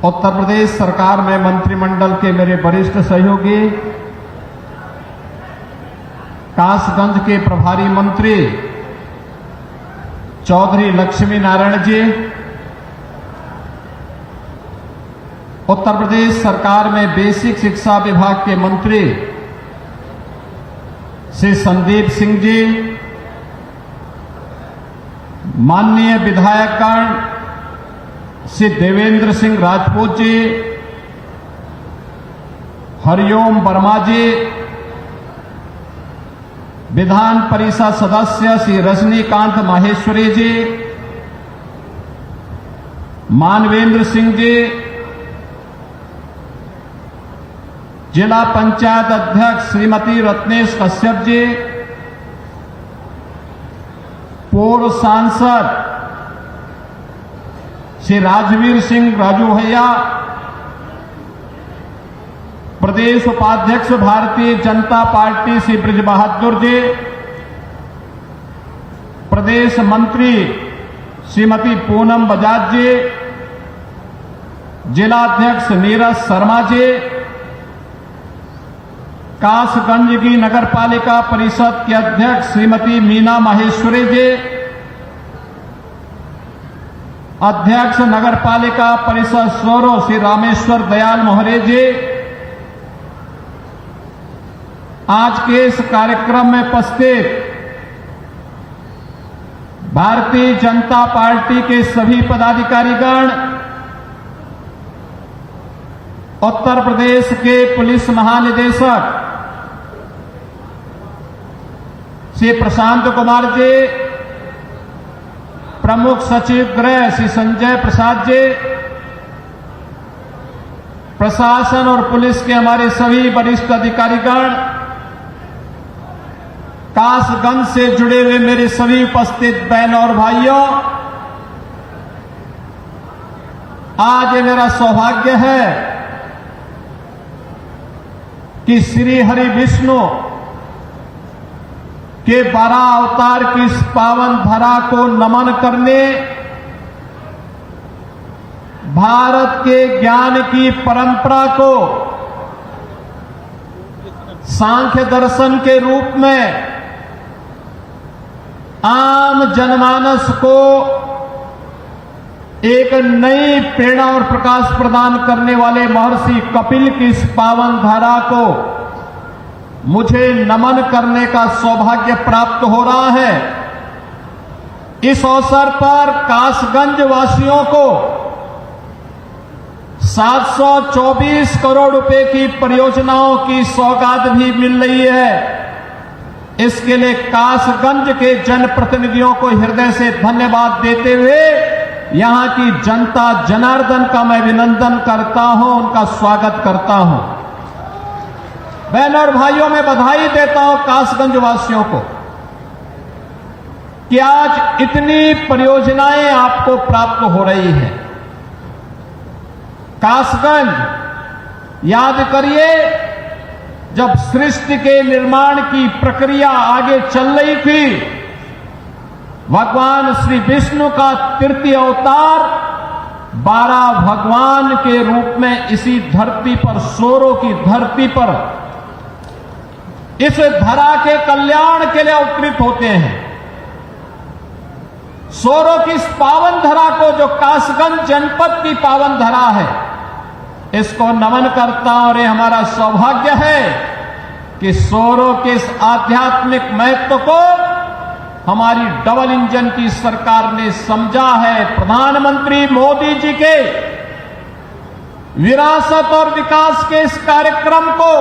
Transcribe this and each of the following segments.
उत्तर प्रदेश सरकार में मंत्रिमंडल के मेरे वरिष्ठ सहयोगी, कासगंज के प्रभारी मंत्री चौधरी लक्ष्मी नारायण जी, उत्तर प्रदेश सरकार में बेसिक शिक्षा विभाग के मंत्री श्री संदीप सिंह जी, माननीय विधायकगण श्री देवेंद्र सिंह राजपूत जी, हरिओम वर्मा जी, विधान परिषद सदस्य श्री रजनीकांत माहेश्वरी जी, मानवेंद्र सिंह जी, जिला पंचायत अध्यक्ष श्रीमती रत्नेश कश्यप जी, पूर्व सांसद श्री राजवीर सिंह राजू भैया, प्रदेश उपाध्यक्ष भारतीय जनता पार्टी श्री ब्रिज बहादुर जी, प्रदेश मंत्री श्रीमती पूनम बजाज जी, जिलाध्यक्ष नीरज शर्मा जी, कासगंज की नगरपालिका परिषद के अध्यक्ष श्रीमती मीना माहेश्वरी जी, अध्यक्ष नगरपालिका परिषद सोरो श्री रामेश्वर दयाल मोहरे जी, आज के इस कार्यक्रम में उपस्थित भारतीय जनता पार्टी के सभी पदाधिकारीगण, उत्तर प्रदेश के पुलिस महानिदेशक श्री प्रशांत कुमार जी, प्रमुख सचिव गृह श्री संजय प्रसाद जी, प्रशासन और पुलिस के हमारे सभी वरिष्ठ अधिकारीगण, कासगंज से जुड़े हुए मेरे सभी उपस्थित बहनों और भाइयों, आज ये मेरा सौभाग्य है कि श्री हरि विष्णु के 12 अवतार की इस पावन धरा को नमन करने, भारत के ज्ञान की परंपरा को सांख्य दर्शन के रूप में आम जनमानस को एक नई प्रेरणा और प्रकाश प्रदान करने वाले महर्षि कपिल की इस पावन धारा को मुझे नमन करने का सौभाग्य प्राप्त हो रहा है। इस अवसर पर कासगंज वासियों को 724 करोड़ रुपए की परियोजनाओं की सौगात भी मिल रही है। इसके लिए कासगंज के जनप्रतिनिधियों को हृदय से धन्यवाद देते हुए यहां की जनता जनार्दन का मैं अभिनंदन करता हूं, उनका स्वागत करता हूं। बहनों और भाइयों, मैं बधाई देता हूं कासगंज वासियों को कि आज इतनी परियोजनाएं आपको प्राप्त हो रही हैं। कासगंज, याद करिए, जब सृष्टि के निर्माण की प्रक्रिया आगे चल रही थी, भगवान श्री विष्णु का तृतीय अवतार 12 भगवान के रूप में इसी धरती पर, सोरो की धरती पर, इस धरा के कल्याण के लिए अवतरित होते हैं। सोरो की इस पावन धरा को, जो कासगंज जनपद की पावन धरा है, इसको नमन करता हूं। और ये हमारा सौभाग्य है कि सोरो के इस आध्यात्मिक महत्व को हमारी डबल इंजन की सरकार ने समझा है। प्रधानमंत्री मोदी जी के विरासत और विकास के इस कार्यक्रम को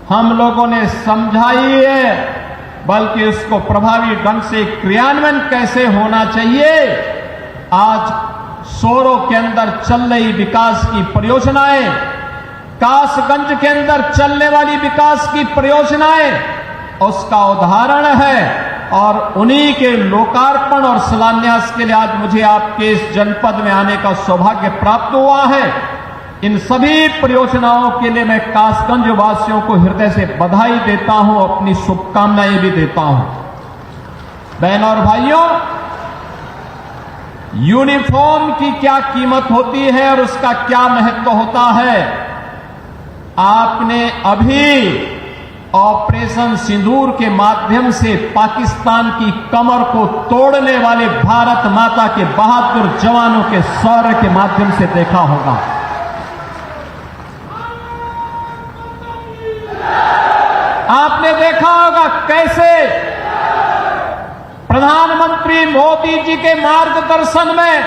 हम लोगों ने समझा ही है, बल्कि उसको प्रभावी ढंग से क्रियान्वयन कैसे होना चाहिए, आज सोरो के अंदर चल रही विकास की परियोजनाएं, कासगंज के अंदर चलने वाली विकास की परियोजनाएं उसका उदाहरण है। और उन्हीं के लोकार्पण और शिलान्यास के लिए आज मुझे आपके इस जनपद में आने का सौभाग्य प्राप्त हुआ है। इन सभी परियोजनाओं के लिए मैं कासगंज वासियों को हृदय से बधाई देता हूं, अपनी शुभकामनाएं भी देता हूं। बहनों और भाइयों, यूनिफॉर्म की क्या कीमत होती है और उसका क्या महत्व होता है। आपने अभी ऑपरेशन सिंदूर के माध्यम से पाकिस्तान की कमर को तोड़ने वाले भारत माता के बहादुर जवानों के शौर्य के माध्यम से देखा होगा। आपने देखा होगा कैसे प्रधानमंत्री मोदी जी के मार्गदर्शन में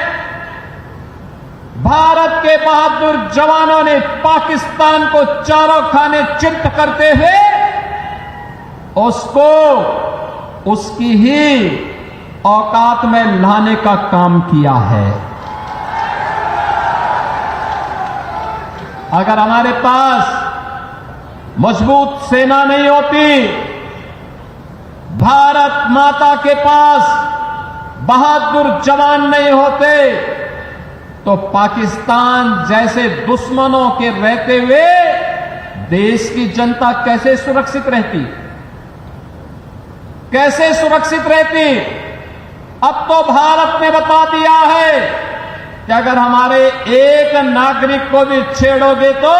भारत के बहादुर जवानों ने पाकिस्तान को चारों खाने चित्त करते हुए उसको उसकी ही औकात में लाने का काम किया है। अगर हमारे पास मजबूत सेना नहीं होती, भारत माता के पास बहादुर जवान नहीं होते, तो पाकिस्तान जैसे दुश्मनों के रहते हुए देश की जनता कैसे सुरक्षित रहती, कैसे सुरक्षित रहती। अब तो भारत ने बता दिया है कि अगर हमारे एक नागरिक को भी छेड़ोगे तो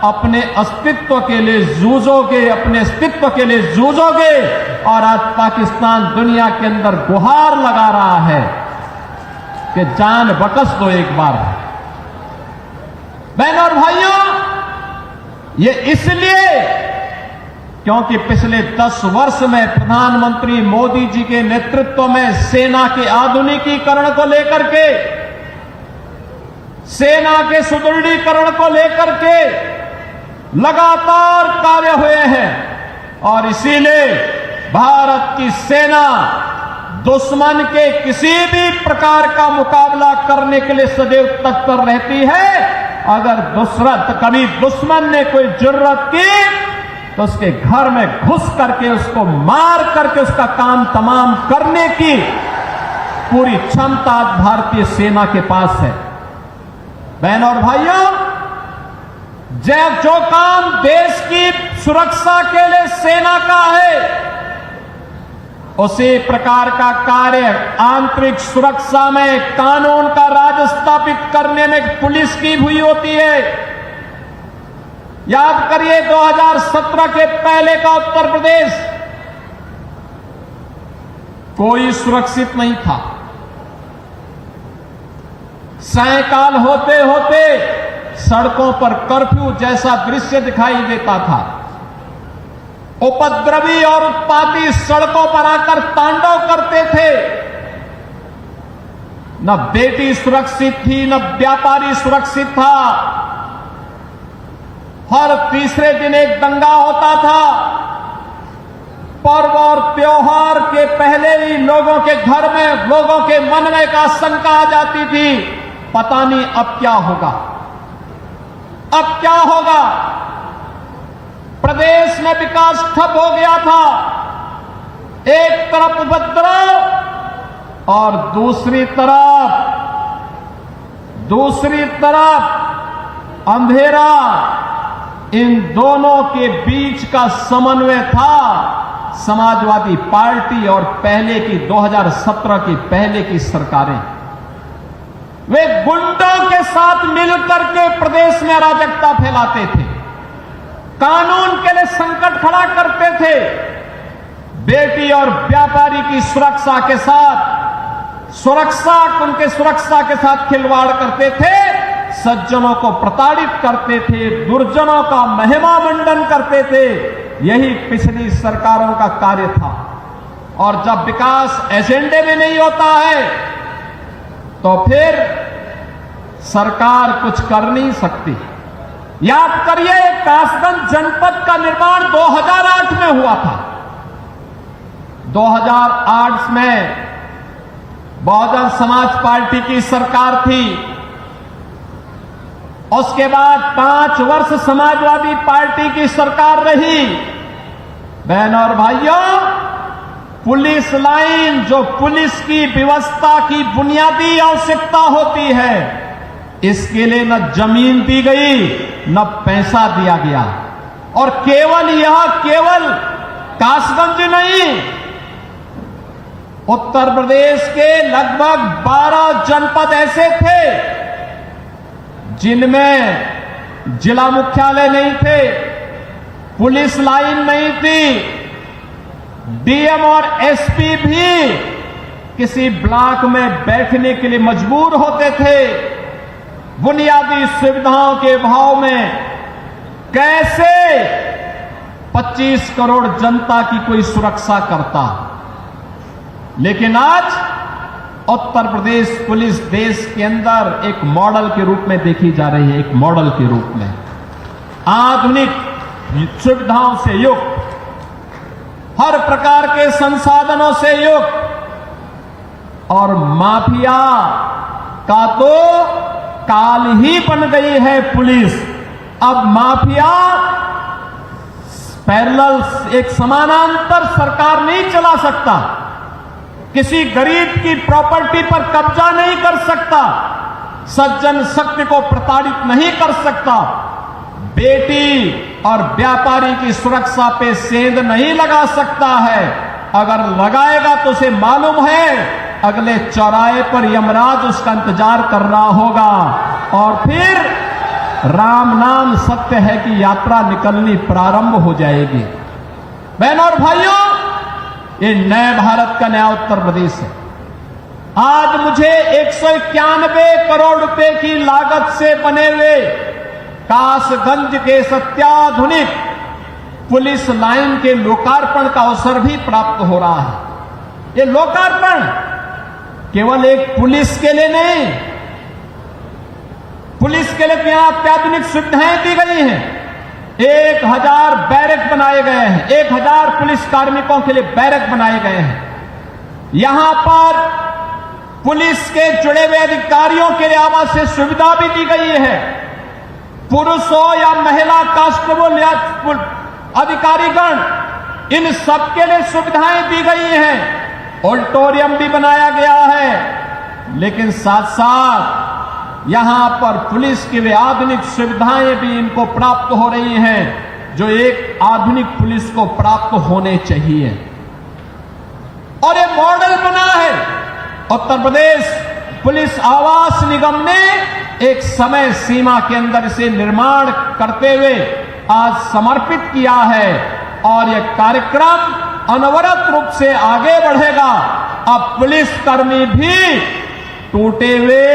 अपने अस्तित्व के लिए जूझोगे, अपने अस्तित्व के लिए जूझोगे। और आज पाकिस्तान दुनिया के अंदर गुहार लगा रहा है कि जान बख्श दो एक बार। बहनों और भाइयों, ये इसलिए क्योंकि पिछले 10 वर्ष में प्रधानमंत्री मोदी जी के नेतृत्व में सेना के आधुनिकीकरण को लेकर के, सेना के सुदृढ़ीकरण को लेकर के लगातार कार्य हुए हैं। और इसीलिए भारत की सेना दुश्मन के किसी भी प्रकार का मुकाबला करने के लिए सदैव तत्पर रहती है। अगर कभी दुश्मन ने कोई जरूरत की तो उसके घर में घुस करके, उसको मार करके उसका काम तमाम करने की पूरी क्षमता भारतीय सेना के पास है। बहनों और भाइयों, जो काम देश की सुरक्षा के लिए सेना का है, उसी प्रकार का कार्य आंतरिक सुरक्षा में कानून का राज स्थापित करने में पुलिस की हुई होती है। याद करिए 2017 के पहले का उत्तर प्रदेश कोई सुरक्षित नहीं था। सायकाल होते होते सड़कों पर कर्फ्यू जैसा दृश्य दिखाई देता था। उपद्रवी और उत्पाती सड़कों पर आकर तांडव करते थे। न बेटी सुरक्षित थी, न व्यापारी सुरक्षित था। हर तीसरे दिन एक दंगा होता था। पर्व और त्योहार के पहले ही लोगों के घर में, लोगों के मन में एक आशंका आ जाती थी, पता नहीं अब क्या होगा, अब क्या होगा। प्रदेश में विकास ठप हो गया था। एक तरफ उपद्रव और दूसरी तरफ अंधेरा। इन दोनों के बीच का समन्वय था समाजवादी पार्टी और पहले की 2017 की पहले की सरकारें। वे गुंडों के साथ मिलकर के प्रदेश में अराजकता फैलाते थे, कानून के लिए संकट खड़ा करते थे, बेटी और व्यापारी की सुरक्षा के साथ खिलवाड़ करते थे, सज्जनों को प्रताड़ित करते थे, दुर्जनों का महिमा मंडन करते थे। यही पिछली सरकारों का कार्य था। और जब विकास एजेंडे में नहीं होता है तो फिर सरकार कुछ कर नहीं सकती। याद करिए, कासगंज जनपद का निर्माण 2008 में हुआ था। 2008 में बहुजन समाज पार्टी की सरकार थी। उसके बाद 5 वर्ष समाजवादी पार्टी की सरकार रही। बहनों और भाइयों, पुलिस लाइन, जो पुलिस की व्यवस्था की बुनियादी आवश्यकता होती है, इसके लिए न जमीन दी गई, न पैसा दिया गया। और केवल कासगंज नहीं, उत्तर प्रदेश के लगभग 12 जनपद ऐसे थे जिनमें जिला मुख्यालय नहीं थे, पुलिस लाइन नहीं थी, डीएम और एसपी भी किसी ब्लॉक में बैठने के लिए मजबूर होते थे। बुनियादी सुविधाओं के अभाव में कैसे 25 करोड़ जनता की कोई सुरक्षा करता। लेकिन आज उत्तर प्रदेश पुलिस देश के अंदर एक मॉडल के रूप में देखी जा रही है, एक मॉडल के रूप में आधुनिक सुविधाओं से युक्त, हर प्रकार के संसाधनों से युक्त। और माफिया का तो काल ही बन गई है पुलिस। अब माफिया पैरेलल एक समानांतर सरकार नहीं चला सकता, किसी गरीब की प्रॉपर्टी पर कब्जा नहीं कर सकता, सज्जन शक्ति को प्रताड़ित नहीं कर सकता, बेटी और व्यापारी की सुरक्षा पे सेंध नहीं लगा सकता है। अगर लगाएगा तो उसे मालूम है अगले चौराहे पर यमराज उसका इंतजार कर रहा होगा और फिर राम नाम सत्य है कि यात्रा निकलनी प्रारंभ हो जाएगी। बहनों और भाइयों, ये नए भारत का नया उत्तर प्रदेश है। आज मुझे 191 करोड़ रुपए की लागत से बने हुए कासगंज के अत्याधुनिक पुलिस लाइन के लोकार्पण का अवसर भी प्राप्त हो रहा है। ये लोकार्पण केवल एक पुलिस के लिए नहीं, पुलिस के लिए यहां अत्याधुनिक सुविधाएं दी गई हैं। 1000 बैरक बनाए गए हैं, 1000 पुलिस कार्मिकों के लिए बैरक बनाए गए हैं। यहां पर पुलिस के जुड़े हुए अधिकारियों के लिए आवासीय सुविधा भी दी गई है। पुरुष हो या महिला कांस्टेबल या अधिकारीगण, इन सबके लिए सुविधाएं दी गई हैं। ऑडिटोरियम भी बनाया गया है, लेकिन साथ साथ यहां पर पुलिस की वे आधुनिक सुविधाएं भी इनको प्राप्त हो रही हैं जो एक आधुनिक पुलिस को प्राप्त होने चाहिए। और ये मॉडल बना है। उत्तर प्रदेश पुलिस आवास निगम ने एक समय सीमा के अंदर इसे निर्माण करते हुए आज समर्पित किया है और यह कार्यक्रम अनवरत रूप से आगे बढ़ेगा। अब पुलिसकर्मी भी टूटे हुए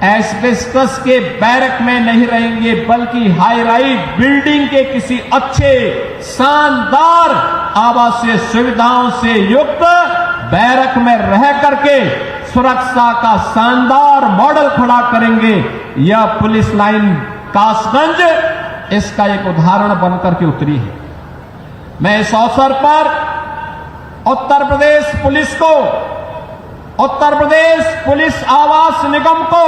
एस्बेस्टस के बैरक में नहीं रहेंगे, बल्कि हाई राइज बिल्डिंग के किसी अच्छे शानदार आवासीय सुविधाओं से युक्त बैरक में रह करके सुरक्षा का शानदार मॉडल खड़ा करेंगे। यह पुलिस लाइन कासगंज इसका एक उदाहरण बनकर के उतरी है। मैं इस अवसर पर उत्तर प्रदेश पुलिस को, उत्तर प्रदेश पुलिस आवास निगम को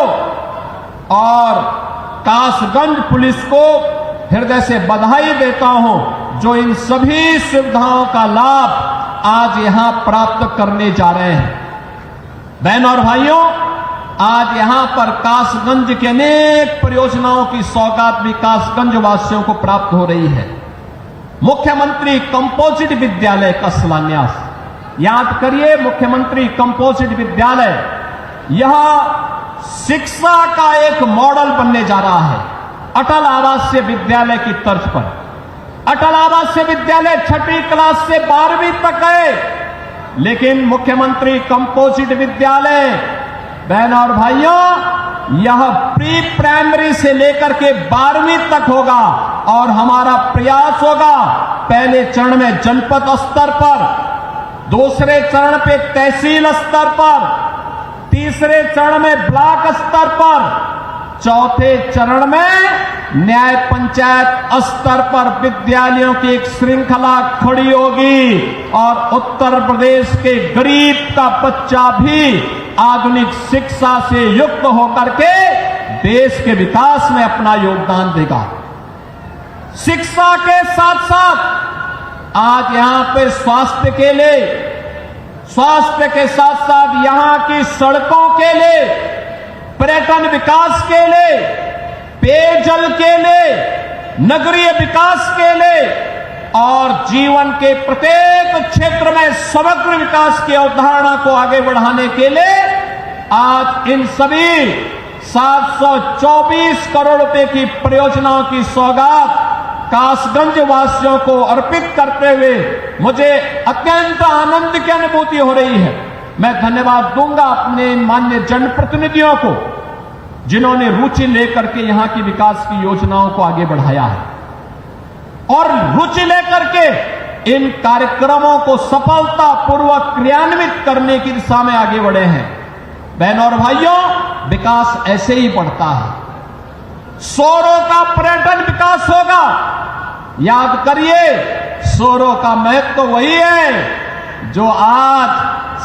और कासगंज पुलिस को हृदय से बधाई देता हूं जो इन सभी सुविधाओं का लाभ आज यहां प्राप्त करने जा रहे हैं। बहनों और भाइयों, आज यहां पर कासगंज के अनेक परियोजनाओं की सौगात भी कासगंज वासियों को प्राप्त हो रही है। मुख्यमंत्री कंपोजिट विद्यालय का शिलान्यास, याद करिए, मुख्यमंत्री कंपोजिट विद्यालय, यह शिक्षा का एक मॉडल बनने जा रहा है अटल आवासीय विद्यालय की तर्ज पर। अटल आवासीय विद्यालय 6वीं क्लास से 12वीं तक है, लेकिन मुख्यमंत्री कंपोजिट विद्यालय, बहनों और भाइयों, यह प्री प्राइमरी से लेकर के 12वीं तक होगा और हमारा प्रयास होगा पहले चरण में जनपद स्तर पर, दूसरे चरण पे तहसील स्तर पर, तीसरे चरण में ब्लॉक स्तर पर, चौथे चरण में न्याय पंचायत स्तर पर विद्यालयों की एक श्रृंखला खड़ी होगी और उत्तर प्रदेश के गरीब का बच्चा भी आधुनिक शिक्षा से युक्त होकर के देश के विकास में अपना योगदान देगा। शिक्षा के साथ साथ आज यहां पर स्वास्थ्य के लिए, स्वास्थ्य के साथ साथ यहां की सड़कों के लिए, पर्यटन विकास के लिए, पेयजल के लिए, नगरीय विकास के लिए और जीवन के प्रत्येक क्षेत्र में समग्र विकास की अवधारणा को आगे बढ़ाने के लिए आज इन सभी 724 करोड़ रुपए की परियोजनाओं की सौगात कासगंज वासियों को अर्पित करते हुए मुझे अत्यंत आनंद की अनुभूति हो रही है। मैं धन्यवाद दूंगा अपने माननीय जनप्रतिनिधियों को जिन्होंने रुचि लेकर के यहां की विकास की योजनाओं को आगे बढ़ाया है और रुचि लेकर के इन कार्यक्रमों को सफलतापूर्वक क्रियान्वित करने की दिशा में आगे बढ़े हैं। बहनों और भाइयों, विकास ऐसे ही बढ़ता है। शोरों का पर्यटन विकास होगा। याद करिए, शोरों का महत्व वही है जो आज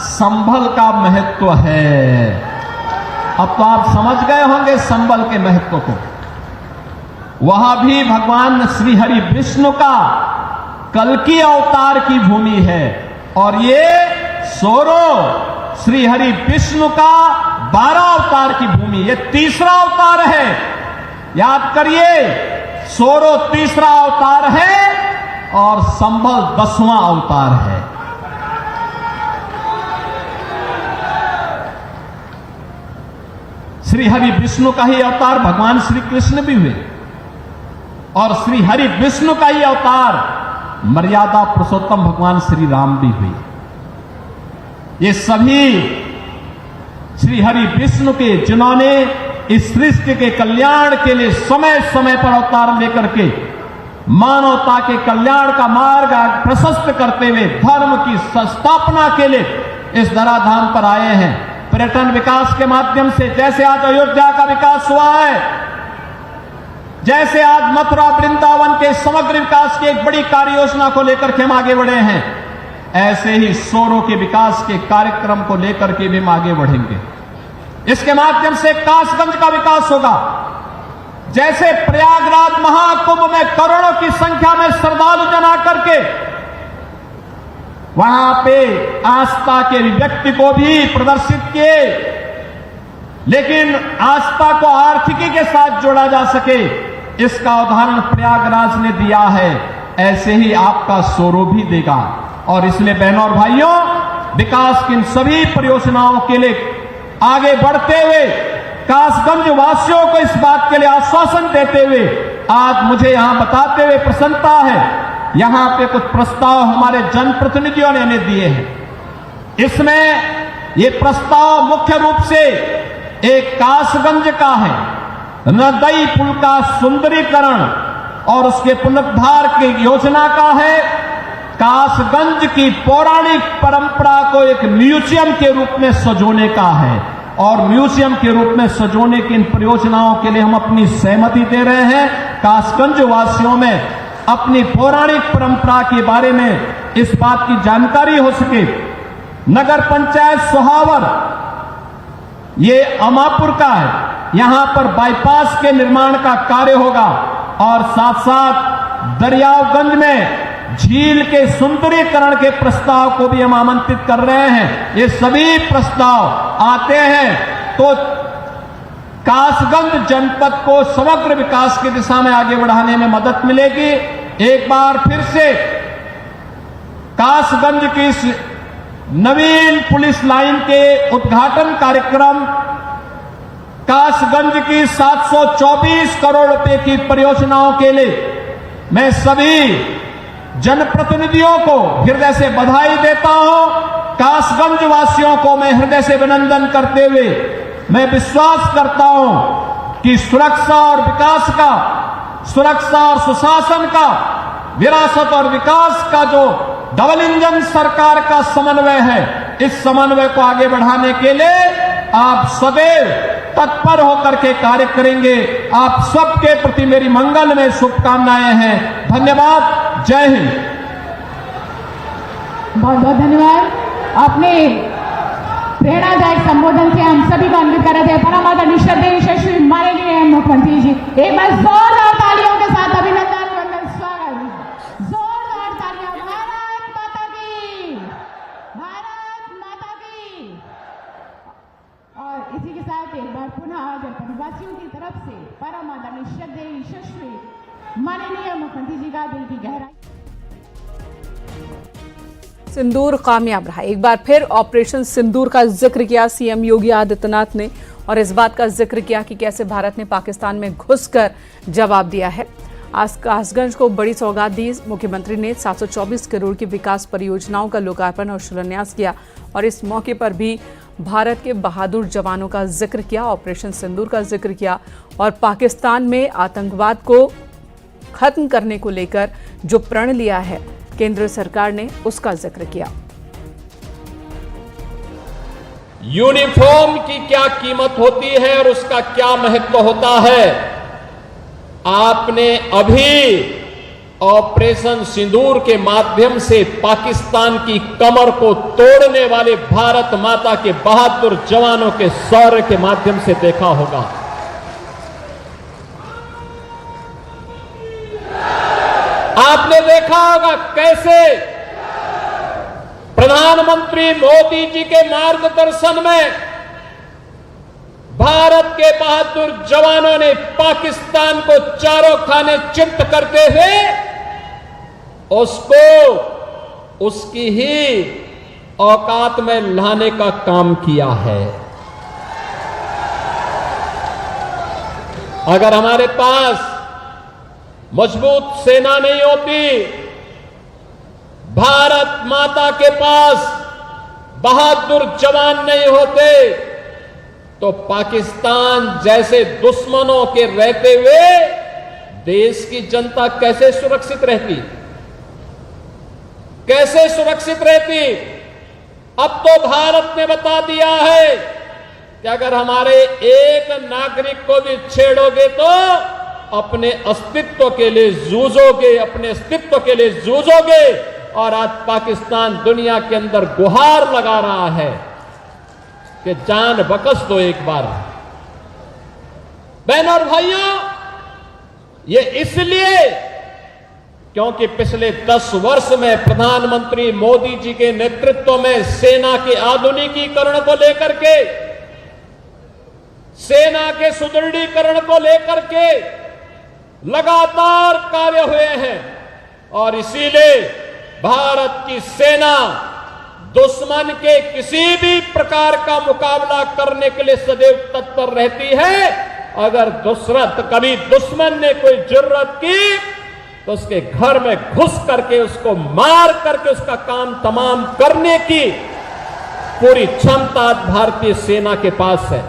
संभल का महत्व है। अब तो आप समझ गए होंगे संभल के महत्व को। वहां भी भगवान श्री हरि विष्णु का कल्कि अवतार की भूमि है और ये सोरो श्री हरि विष्णु का 12 अवतार की भूमि, ये तीसरा अवतार है। याद करिए, सोरो तीसरा अवतार है और संभल 10वां अवतार है। श्री हरि विष्णु का ही अवतार भगवान श्री कृष्ण भी हुए और श्री हरि विष्णु का ही अवतार मर्यादा पुरुषोत्तम भगवान श्री राम भी हुए। ये सभी श्री हरि विष्णु के जिन्होंने इस सृष्टि के कल्याण के लिए समय समय पर अवतार लेकर के मानवता के कल्याण का मार्ग प्रशस्त करते हुए धर्म की संस्थापना के लिए इस धराधाम पर आए हैं। पर्यटन विकास के माध्यम से जैसे आज अयोध्या का विकास हुआ है, जैसे आज मथुरा वृंदावन के समग्र विकास की एक बड़ी कार्य योजना को लेकर के हम आगे बढ़े हैं, ऐसे ही सोरो के विकास के कार्यक्रम को लेकर के भी हम आगे बढ़ेंगे। इसके माध्यम से कासगंज का विकास होगा। जैसे प्रयागराज महाकुंभ में करोड़ों की संख्या में श्रद्धालु जन आकर के वहां पे आस्था के व्यक्ति को भी प्रदर्शित किए, लेकिन आस्था को आर्थिकी के साथ जोड़ा जा सके, इसका उदाहरण प्रयागराज ने दिया है। ऐसे ही आपका सोरो भी देगा। और इसलिए बहनों और भाइयों, विकास की इन सभी परियोजनाओं के लिए आगे बढ़ते हुए कासगंज वासियों को इस बात के लिए आश्वासन देते हुए आज मुझे यहां बताते हुए प्रसन्नता है, यहां पे कुछ प्रस्ताव हमारे जनप्रतिनिधियों ने हमें दिए हैं। इसमें ये प्रस्ताव मुख्य रूप से एक कासगंज का है, नदई पुल का सुंदरीकरण और उसके पुनरुद्धार की योजना का है। कासगंज की पौराणिक परंपरा को एक म्यूजियम के रूप में सजोने का है और म्यूजियम के रूप में सजोने की इन परियोजनाओं के लिए हम अपनी सहमति दे रहे हैं। कासगंज वासियों में अपनी पौराणिक परंपरा के बारे में इस बात की जानकारी हो सके। नगर पंचायत सोहावर ये अमापुर का है, यहां पर बाईपास के निर्माण का कार्य होगा और साथ साथ दरियागंज में झील के सुंदरीकरण के प्रस्ताव को भी हम आमंत्रित कर रहे हैं। ये सभी प्रस्ताव आते हैं तो कासगंज जनपद को समग्र विकास की दिशा में आगे बढ़ाने में मदद मिलेगी। एक बार फिर से कासगंज की इस नवीन पुलिस लाइन के उद्घाटन कार्यक्रम, कासगंज की 724 करोड़ रुपए की परियोजनाओं के लिए मैं सभी जनप्रतिनिधियों को हृदय से बधाई देता हूं। कासगंज वासियों को मैं हृदय से अभिनंदन करते हुए मैं विश्वास करता हूं कि सुरक्षा और विकास का, सुरक्षा और सुशासन का, विरासत और विकास का जो डबल इंजन सरकार का समन्वय है, इस समन्वय को आगे बढ़ाने के लिए आप सदैव तत्पर होकर के कार्य करेंगे। आप सबके प्रति मेरी मंगल में शुभकामनाएं हैं। धन्यवाद। जय हिंद। बहुत बहुत धन्यवाद। आपने प्रेरणादायक संबोधन से हम सभी को अन्वित करा थे। परमादरणीय श्रद्धेय यशस्वी माननीय मुख्यमंत्री जी, एक बार जोरदार तालियों के साथ अभिनंदन वंदन स्वागत। जोरदार तालियां। भारत माता की, भारत माता की। और इसी के साथ एक बार पुनः जनपदवासियों की तरफ से परमादरणीय श्रद्धेय यशस्वी माननीय मुख्यमंत्री जी का दिल की गहराई सिंदूर कामयाब रहा। एक बार फिर ऑपरेशन सिंदूर का जिक्र किया सीएम योगी आदित्यनाथ ने और इस बात का जिक्र किया कि कैसे भारत ने पाकिस्तान में घुसकर जवाब दिया है। आज कासगंज को बड़ी सौगात दी। मुख्यमंत्री ने 724 करोड़ की विकास परियोजनाओं का लोकार्पण और शिलान्यास किया और इस मौके पर भी भारत के बहादुर जवानों का जिक्र किया, ऑपरेशन सिंदूर का जिक्र किया और पाकिस्तान में आतंकवाद को खत्म करने को लेकर जो प्रण लिया है केंद्र सरकार ने, उसका जिक्र किया। यूनिफॉर्म की क्या कीमत होती है और उसका क्या महत्व होता है, आपने अभी ऑपरेशन सिंदूर के माध्यम से पाकिस्तान की कमर को तोड़ने वाले भारत माता के बहादुर जवानों के शौर्य के माध्यम से देखा होगा। आपने देखा होगा कैसे प्रधानमंत्री मोदी जी के मार्गदर्शन में भारत के बहादुर जवानों ने पाकिस्तान को चारों खाने चित्त करते हुए उसको उसकी ही औकात में लाने का काम किया है। अगर हमारे पास मजबूत सेना नहीं होती, भारत माता के पास बहादुर जवान नहीं होते, तो पाकिस्तान जैसे दुश्मनों के रहते हुए देश की जनता कैसे सुरक्षित रहती, कैसे सुरक्षित रहती। अब तो भारत ने बता दिया है कि अगर हमारे एक नागरिक को भी छेड़ोगे तो अपने अस्तित्व के लिए जूझोगे, अपने अस्तित्व के लिए जूझोगे। और आज पाकिस्तान दुनिया के अंदर गुहार लगा रहा है कि जान बख्श दो एक बार। बहनों और भाइयों, ये इसलिए क्योंकि पिछले 10 वर्ष में प्रधानमंत्री मोदी जी के नेतृत्व में सेना के आधुनिकीकरण को लेकर के, सेना के सुदृढ़ीकरण को लेकर के लगातार कार्य हुए हैं और इसीलिए भारत की सेना दुश्मन के किसी भी प्रकार का मुकाबला करने के लिए सदैव तत्पर रहती है। अगर कभी दुश्मन ने कोई जरूरत की तो उसके घर में घुस करके उसको मार करके उसका काम तमाम करने की पूरी क्षमता भारतीय सेना के पास है।